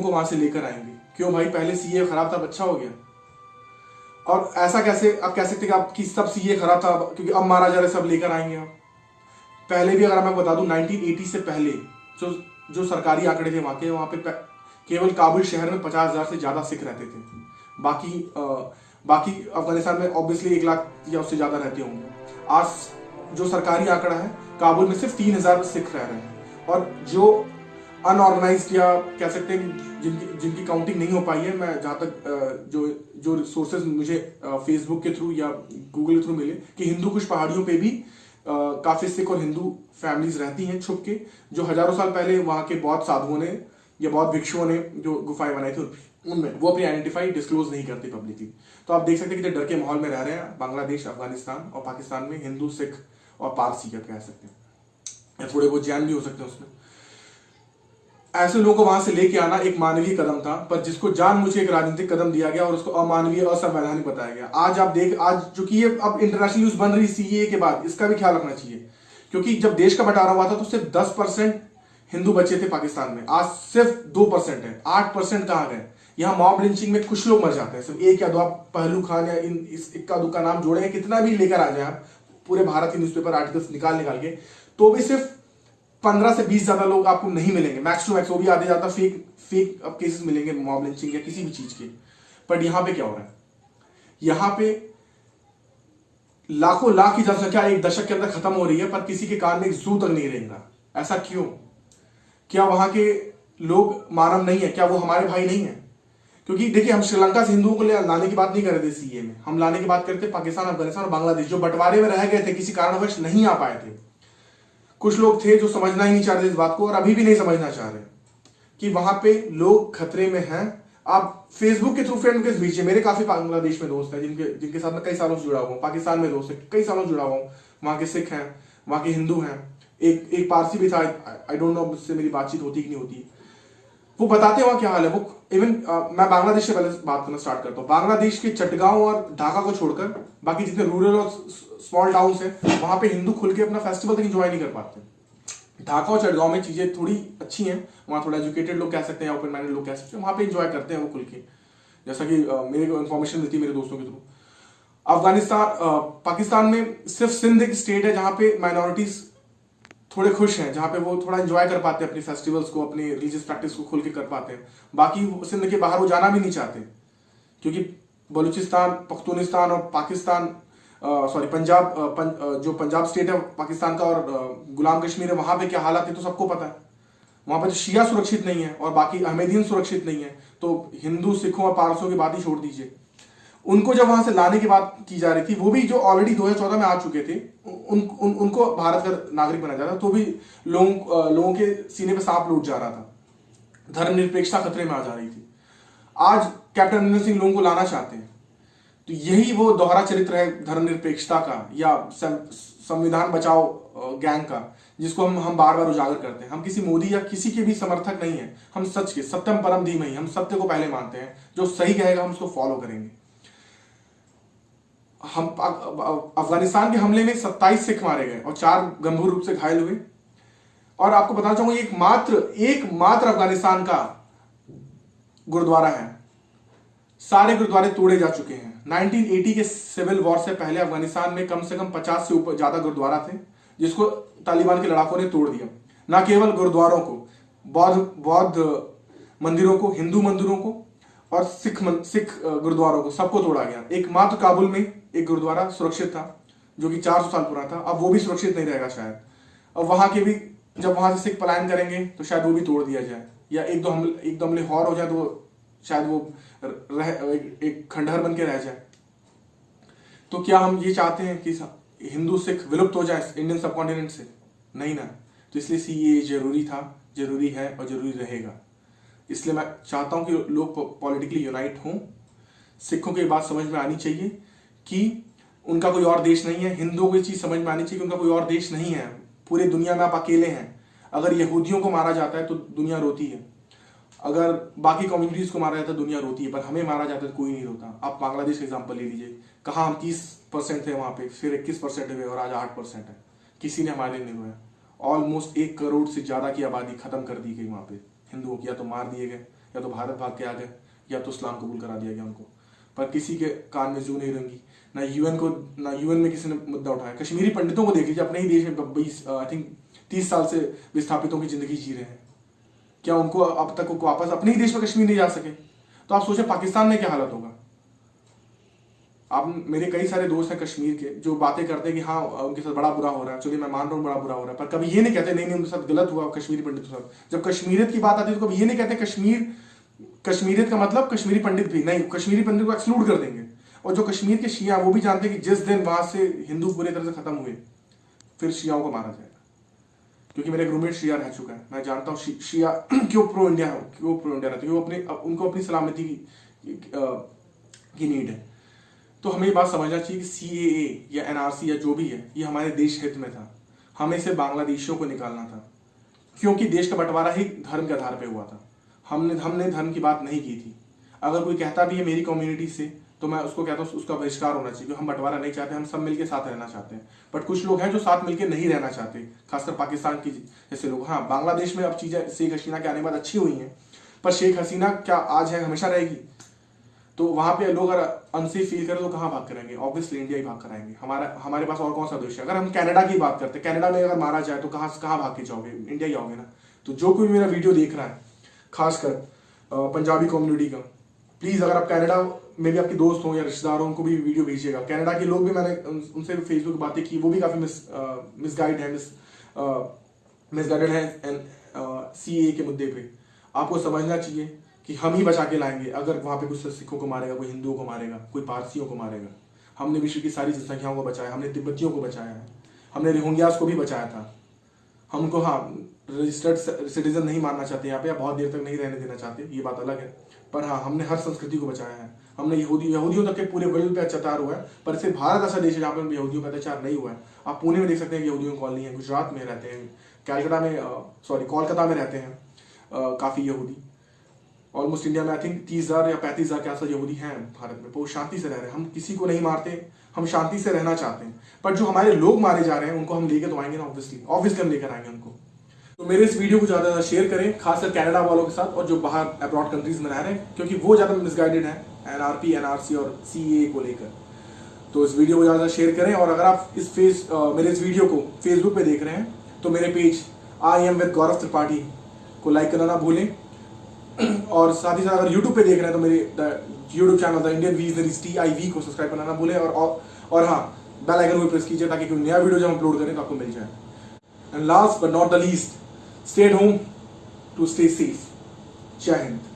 को वहां से लेकर आएंगे। क्यों भाई, पहले सीए खराब था, अच्छा हो गया। और ऐसा कैसे आप कह सकते कि आपकी सब सीए खराब था क्योंकि अब मारा जा रहा है, सब लेकर आएंगे आप। पहले भी अगर मैं बता दूं 1980 से पहले जो जो सरकारी आंकड़े थे वहां पे केवल काबुल शहर में 50,000 से ज्यादा सिख रहते थे। बाकी बाकी अफगानिस्तान में ऑब्वियसली 1 लाख या उससे ज्यादा रहते होंगे। आज जो सरकारी आंकड़ा है, काबुल में सिर्फ 3,000 सिख रह रहे हैं। और जो अनऑर्गेनाइज्ड या कह सकते हैं जिनकी जिनकी काउंटिंग नहीं हो पाई है, मैं जहां तक जो जो सोर्सेज मुझे फेसबुक के थ्रू या गूगल के थ्रू मिले कि हिंदू कुश पहाड़ियों पे भी काफी सिख और हिंदू फैमिलीज रहती हैं छुप के, जो हजारों साल पहले वहां के बौद्ध साधुओं ने या बौद्ध भिक्षुओं ने जो गुफाएं बनाई थी उनमें वो अपनी आइडेंटिफाई डिस्क्लोज नहीं करते पब्लिकली। तो आप देख सकते हैं कि डर के माहौल में रह रहे हैं बांग्लादेश, अफगानिस्तान और पाकिस्तान में हिंदू, सिख और पारसी कह सकते हैं, या थोड़े बहुत जैन भी हो सकते हैं उसमें। ऐसे लोगों को वहां से लेके आना एक मानवीय कदम था, पर जिसको जानबूझ एक राजनीतिक कदम दिया गया और उसको अमानवीय, असंवैधानिक बताया गया। आज चूंकि ये अब इंटरनेशनल न्यूज बन रही सीए के बाद, इसका भी ख्याल रखना चाहिए, क्योंकि जब देश का बंटवारा हुआ था तो सिर्फ 10% हिंदू बचे थे पाकिस्तान में, आज सिर्फ 2% है। 8% कहां गए? यहां मॉब लिंचिंग में कुछ लोग मर जाते हैं, सिर्फ एक या दो। आप पहलू खान या इस इक्का दुक्का नाम जोड़े, कितना भी लेकर आ जाए आप पूरे भारत के न्यूज़पेपर आर्टिकल्स निकाल के, तो भी सिर्फ 15 से 20 ज्यादा लोग आपको नहीं मिलेंगे, मैक्स टू मैक्स। वो भी आधे ज्यादा फेक केसेस मिलेंगे मॉब लिंचिंग या किसी भी चीज के। बट यहां पे क्या हो रहा है? यहां पे लाखों लाख की जनसंख्या एक दशक के अंदर खत्म हो रही है, पर किसी के कान में एक जू तक नहीं रहेगा। ऐसा क्यों? क्या वहां के लोग मानव नहीं है? क्या वो हमारे भाई नहीं है? क्योंकि देखिए, हम श्रीलंका से हिंदुओं को लाने की बात नहीं कर रहे थे सीए में, हम लाने की बात करते पाकिस्तान, अफगानिस्तान और बांग्लादेश, जो बंटवारे में रह गए थे, किसी कारणवश नहीं आ पाए थे। कुछ लोग थे जो समझना ही नहीं चाह रहे इस बात को, और अभी भी नहीं समझना चाह रहे कि वहां पे लोग खतरे में हैं। आप फेसबुक के थ्रू फ्रेंड रिक्वेस्ट भेजिए। मेरे काफी बांग्लादेश में दोस्त हैं जिनके साथ मैं कई सालों से जुड़ा हुआ हूँ। पाकिस्तान में दोस्त है, कई सालों से जुड़ा हुआ हूँ। वहां के सिख हैं, वहां के हिंदू हैं, एक पारसी भी था। आई डोंट नो मुझसे मेरी बातचीत होती कि नहीं होती। वो बताते हैं वहां क्या हाल है। वो इवन मैं बांग्लादेश से पहले बात करना स्टार्ट करता हूँ। बांग्लादेश के चटगांव और ढाका को छोड़कर बाकी जितने रूरल और स्मॉल टाउन्स हैं, वहां पे हिंदू खुल के अपना फेस्टिवल तक एंजॉय नहीं कर पाते। ढाका और चटगांव में चीजें थोड़ी अच्छी हैं, वहां थोड़ा एजुकेटेड लोग कह सकते हैं, ओपन माइंडेड लोग कह सकते हैं, वहां पे एंजॉय करते हैं वो खुल के, जैसा कि मेरे को इन्फॉर्मेशन मिलती है मेरे दोस्तों के थ्रू। पाकिस्तान में सिर्फ सिंध एक स्टेट है जहां पे माइनॉरिटीज थोड़े खुश हैं, जहां पे वो थोड़ा एंजॉय कर पाते हैं अपनी फेस्टिवल्स को, अपनी रिलीजियस प्रैक्टिस को खुल के कर पाते हैं। बाकी सिंध के बाहर वो जाना भी नहीं चाहते, क्योंकि बलूचिस्तान, पख्तूनिस्तान और पाकिस्तान जो पंजाब स्टेट है पाकिस्तान का, और गुलाम कश्मीर है, वहां पे क्या हालात है तो सबको पता है। वहां पे तो शिया सुरक्षित नहीं है और बाकी अहमदियन सुरक्षित नहीं है, तो हिंदू, सिखों और पारसों की बात ही छोड़ दीजिए। उनको जब वहां से लाने की बात की जा रही थी, वो भी जो ऑलरेडी 2014 में आ चुके थे, उनको भारत का नागरिक बनाया जा रहा था, तो भी लोगों के सीने पे सांप लूट जा रहा था। धर्मनिरपेक्षता खतरे में आ जा रही थी। आज कैप्टन अमरिंदर सिंह लोगों को लाना चाहते हैं, तो यही वो दोहरा चरित्र है धर्मनिरपेक्षता का या संविधान बचाओ गैंग का, जिसको हम बार बार उजागर करते हैं। हम किसी मोदी या किसी के भी समर्थक नहीं है, हम सच के, सत्यम परम धीमहि, हम सत्य को पहले मानते हैं। जो सही कहेगा हम उसको फॉलो करेंगे। हम अफगानिस्तान के हमले में 27 सिख मारे गए और 4 गंभीर रूप से घायल हुए। और आपको बताना चाहूंगा, एक मात्र अफगानिस्तान का गुरुद्वारा है, सारे गुरुद्वारे तोड़े जा चुके हैं। 1980 के सिविल वॉर से पहले अफगानिस्तान में कम से कम 50 से ऊपर ज्यादा गुरुद्वारा थे, जिसको तालिबान के लड़ाकों ने तोड़ दिया। न केवल गुरुद्वारों को, बौद्ध मंदिरों को, हिंदू मंदिरों को और सिख गुरुद्वारों को, सबको तोड़ा गया। एकमात्र काबुल में एक गुरुद्वारा सुरक्षित था, जो कि 400 साल पुराना था। अब वो भी सुरक्षित नहीं रहेगा शायद। अब वहां के भी, जब वहां से सिख पलायन करेंगे तो शायद वो भी तोड़ दिया जाए, या एक दो हमले और हो जाए तो शायद वो एक खंडहर बन के रह जाए। तो क्या हम ये चाहते हैं कि हिंदू सिख विलुप्त हो जाए इंडियन सबकॉन्टिनेंट से? नहीं ना। तो इसलिए सीए जरूरी था, जरूरी है और जरूरी रहेगा। इसलिए मैं चाहता हूं कि लोग पॉलिटिकली यूनाइट हों। सिखों की बात समझ में आनी चाहिए कि उनका कोई और देश नहीं है। हिंदुओं को ये चीज समझ में आनी चाहिए कि उनका कोई और देश नहीं है। पूरी दुनिया में आप अकेले हैं। अगर यहूदियों को मारा जाता है तो दुनिया रोती है, अगर बाकी कम्युनिटीज को मारा जाता है दुनिया रोती है, पर हमें मारा जाता है तो कोई नहीं रोता। आप बांग्लादेश का एग्जाम्पल ले लीजिए, कहा हम 30% थे वहां पे, फिर 21% हुए और आज 8% है। किसी ने हमारे लिए नहीं रोया। ऑलमोस्ट 1 करोड़ से ज्यादा की आबादी खत्म कर दी गई वहां पे। हिंदुओं की या तो मार दिए गए या तो भारत भाग के आ गए या तो इस्लाम कबूल करा दिया गया उनको। पर किसी के कान में जू नहीं रंगी, ना यूएन में किसी ने मुद्दा उठाया। कश्मीरी पंडितों को देख लीजिए, अपने ही देश में 20 आई थिंक 30 साल से विस्थापितों की जिंदगी जी रहे हैं। क्या उनको अब तक वापस अपने ही देश में कश्मीर नहीं जा सके? तो आप सोचें पाकिस्तान में क्या हालत होगा। आप मेरे कई सारे दोस्त हैं कश्मीर के जो बातें करते हैं कि हाँ उनके साथ बड़ा बुरा हो रहा है, चलिए मैं मान रहा हूँ बड़ा बुरा हो रहा है, पर कभी ये नहीं कहते नहीं उनके साथ गलत हुआ कश्मीरी पंडितों के साथ। जब कश्मीरियत की बात आती है तो कभी ये नहीं कहते कश्मीरियत का मतलब कश्मीरी पंडित भी नहीं, कश्मीरी पंडित को एक्सक्लूड कर देंगे। और जो कश्मीर के शिया वो भी जानते हैं कि जिस दिन वहां से हिंदू पूरी तरह से खत्म हुए फिर शियाओं को मारा जाएगा। क्योंकि मेरा एक रूममेट शिया रह चुका है, मैं जानता हूँ शिया क्यों प्रो इंडिया रहते हैं, उनको अपनी सलामती की नीड है। तो हमें ये बात समझना चाहिए कि CAA या NRC या जो भी है ये हमारे देश हित में था, हमें इसे बांग्लादेशियों को निकालना था, क्योंकि देश का बंटवारा ही धर्म के आधार पर हुआ था। हमने धर्म की बात नहीं की थी। अगर कोई कहता भी है मेरी कम्युनिटी से तो मैं उसको कहता हूँ उसका बहिष्कार होना चाहिए। हम बंटवारा नहीं चाहते, हम सब मिलके साथ रहना चाहते हैं। बट कुछ लोग हैं जो साथ मिलके नहीं रहना चाहते, खासकर पाकिस्तान की जैसे लोग। हाँ, बांग्लादेश में अब चीजें शेख हसीना के आने के बाद अच्छी हुई हैं, पर शेख हसीना क्या आज है हमेशा रहेगी? तो वहां पे लोग अगर अनसेफ फील करें तो कहाँ भाग करेंगे? ऑब्वियसली इंडिया ही भाग कराएंगे। हमारे पास और कौन सा देश है? अगर हम कनाडा की बात करते हैं, कनाडा में अगर मारा जाए तो कहाँ भाग के जाओगे? इंडिया ही आओगे ना। तो जो कोई मेरा वीडियो देख रहा है, खासकर पंजाबी कम्युनिटी का, प्लीज अगर आप कनाडा में भी आपके दोस्त हो या रिश्तेदार हो उनको भी वीडियो भेजिएगा। कनाडा के लोग भी, मैंने उनसे फेसबुक बातें की, वो भी काफी मिसगाइडेड है CAA के मुद्दे पे। आपको समझना चाहिए कि हम ही बचा के लाएंगे। अगर वहां पे कुछ सिखों को मारेगा, कोई हिंदुओं को मारेगा, कोई पारसियों को मारेगा। हमने विश्व की सारी जनसंख्याओं को बचाया, हमने तिब्बतियों को बचाया है, हमने रोहिंग्यास को भी बचाया था। हमको रजिस्टर्ड सिटीजन नहीं मानना चाहते यहाँ पे, या बहुत देर तक नहीं रहने देना चाहते, ये बात अलग है। पर हाँ, हमने हर संस्कृति को बचाया है। हमने यहूदियों तक के पूरे वर्ल्ड पे अत्याचार हुआ है, पर सिर्फ भारत ऐसा देश है जहाँ पे यहूदियों पर अत्याचार नहीं हुआ है। आप पुणे में देख सकते हैं यहूदियों की कॉलोनी है, गुजरात में रहते हैं, कोलकाता में रहते हैं काफी यहूदी। ऑलमोस्ट इंडिया में आई थिंक 30,000 या 35,000 के आसपास यहूदी हैं भारत में। वो शांति से रह रहे हैं। हम किसी को नहीं मारते, हम शांति से रहना चाहते हैं। पर जो हमारे लोग मारे जा रहे हैं उनको हम लेकर तो आएंगे ना, ऑब्वियसली हम लेकर आएंगे उनको। तो मेरे इस वीडियो को ज्यादा से ज्यादा शेयर करें, खासकर कनाडा वालों के साथ और जो बाहर अब्रॉड कंट्रीज में रह रहे हैं, क्योंकि वो ज्यादा मिसगाइडेड है NRP, NRC और CAA को लेकर। तो इस वीडियो को ज्यादा शेयर करें। और अगर आप मेरे इस वीडियो को फेसबुक पे देख रहे हैं तो मेरे पेज I am with गौरव त्रिपाठी को लाइक करना ना भूलें। और साथ ही साथ अगर यूट्यूब पे देख रहे हैं तो मेरे यूट्यूब चैनल द इंडियन वीज TIV को सब्सक्राइब करना ना भूलें। और हाँ, बेल आइकन को प्रेस कीजिए ताकि कोई नया वीडियो जब अपलोड करें तो आपको मिल जाए। And last but not the least, stay at home to stay safe. Jai Hind.